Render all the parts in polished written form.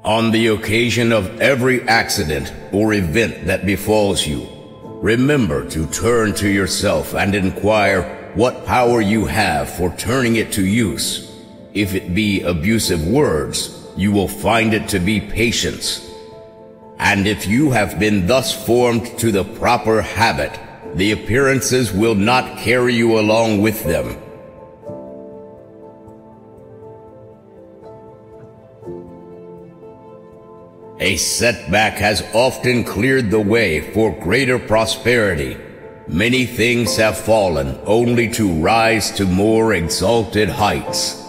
On the occasion of every accident or event that befalls you, remember to turn to yourself and inquire what power you have for turning it to use. If it be abusive words, you will find it to be patience. And if you have been thus formed to the proper habit, the appearances will not carry you along with them. A setback has often cleared the way for greater prosperity. Many things have fallen only to rise to more exalted heights.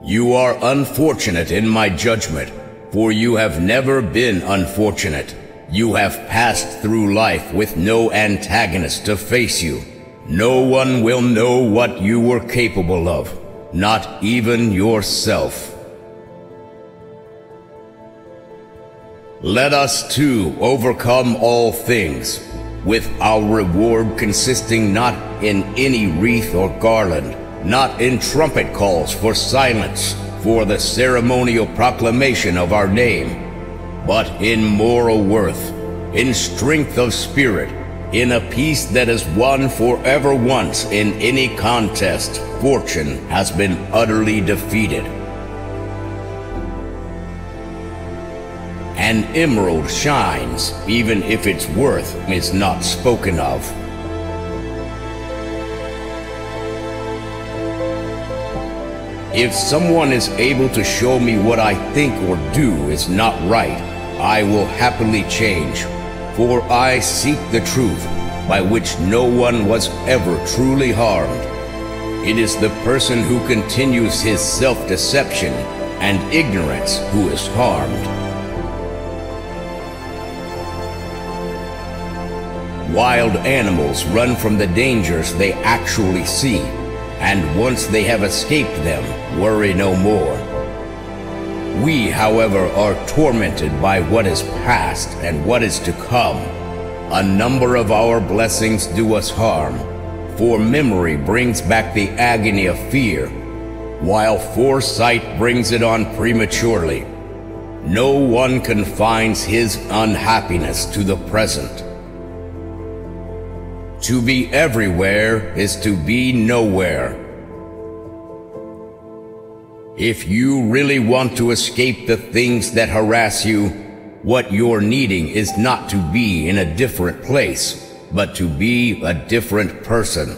You are unfortunate in my judgment, for you have never been unfortunate. You have passed through life with no antagonist to face you. No one will know what you were capable of. Not even yourself. Let us too overcome all things, with our reward consisting not in any wreath or garland, not in trumpet calls for silence, for the ceremonial proclamation of our name, but in moral worth, in strength of spirit, in a peace that is won forever. Once in any contest, fortune has been utterly defeated. An emerald shines, even if its worth is not spoken of. If someone is able to show me what I think or do is not right, I will happily change. For I seek the truth, by which no one was ever truly harmed. It is the person who continues his self-deception and ignorance who is harmed. Wild animals run from the dangers they actually see, and once they have escaped them, worry no more. We, however, are tormented by what is past and what is to come. A number of our blessings do us harm, for memory brings back the agony of fear, while foresight brings it on prematurely. No one confines his unhappiness to the present. To be everywhere is to be nowhere. If you really want to escape the things that harass you, what you're needing is not to be in a different place, but to be a different person.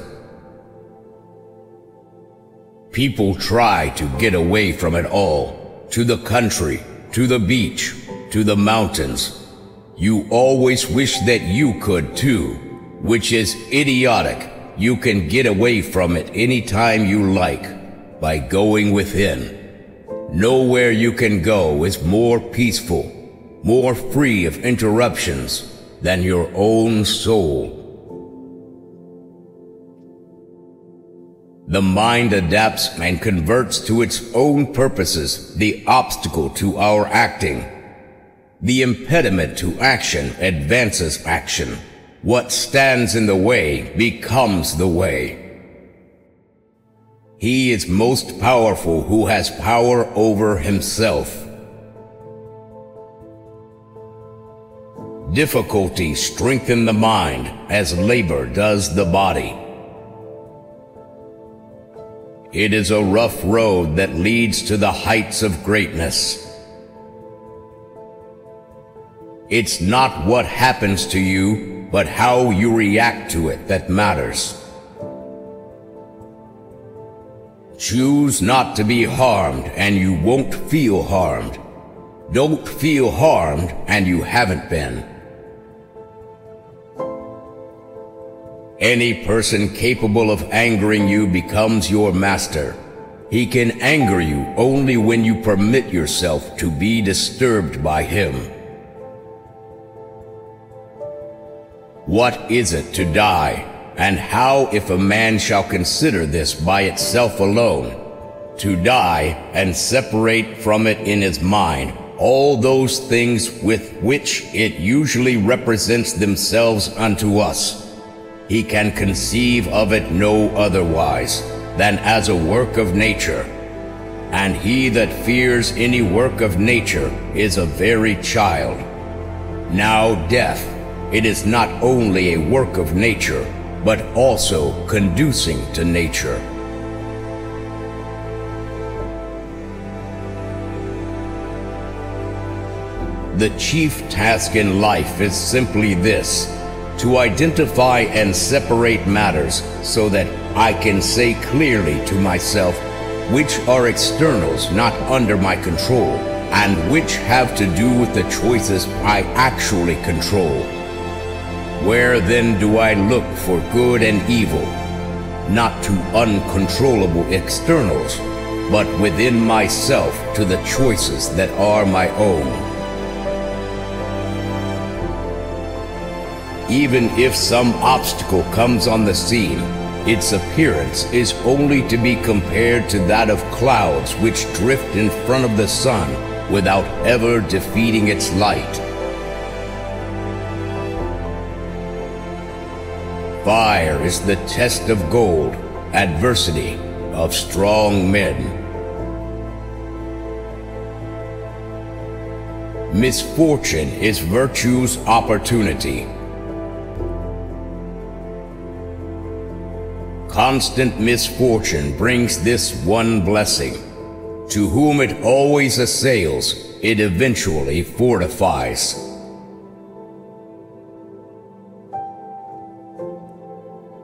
People try to get away from it all, to the country, to the beach, to the mountains. You always wish that you could too, which is idiotic. You can get away from it anytime you like, by going within. Nowhere you can go is more peaceful, more free of interruptions than your own soul. The mind adapts and converts to its own purposes the obstacle to our acting. The impediment to action advances action. What stands in the way becomes the way. He is most powerful who has power over himself. Difficulty strengthens the mind as labor does the body. It is a rough road that leads to the heights of greatness. It's not what happens to you, but how you react to it that matters. Choose not to be harmed and you won't feel harmed. Don't feel harmed and you haven't been. Any person capable of angering you becomes your master. He can anger you only when you permit yourself to be disturbed by him. What is it to die? And how if a man shall consider this by itself alone, to die and separate from it in his mind all those things with which it usually represents themselves unto us? He can conceive of it no otherwise. than as a work of nature. And he that fears any work of nature is a very child. Now death, it is not only a work of nature, but also conducing to nature. The chief task in life is simply this: to identify and separate matters so that I can say clearly to myself which are externals not under my control, and which have to do with the choices I actually control. Where then do I look for good and evil? Not to uncontrollable externals, but within myself to the choices that are my own. Even if some obstacle comes on the scene, its appearance is only to be compared to that of clouds which drift in front of the sun without ever defeating its light. Fire is the test of gold, adversity of strong men. Misfortune is virtue's opportunity. Constant misfortune brings this one blessing: to whom it always assails, it eventually fortifies.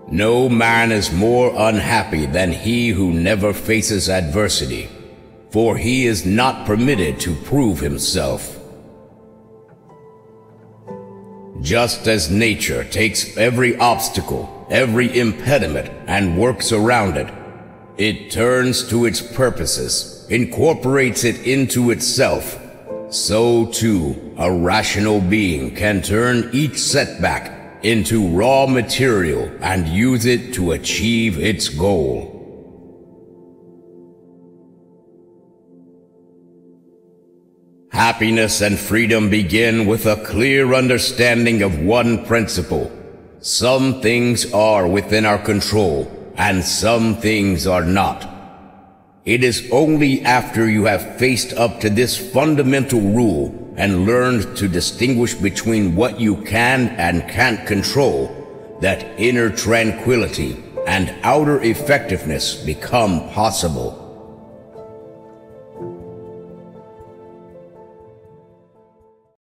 No man is more unhappy than he who never faces adversity, for he is not permitted to prove himself. Just as nature takes every obstacle, every impediment, and works around it, it turns to its purposes, incorporates it into itself, so too a rational being can turn each setback into raw material and use it to achieve its goal. Happiness and freedom begin with a clear understanding of one principle: some things are within our control, and some things are not. It is only after you have faced up to this fundamental rule and learned to distinguish between what you can and can't control that inner tranquility and outer effectiveness become possible.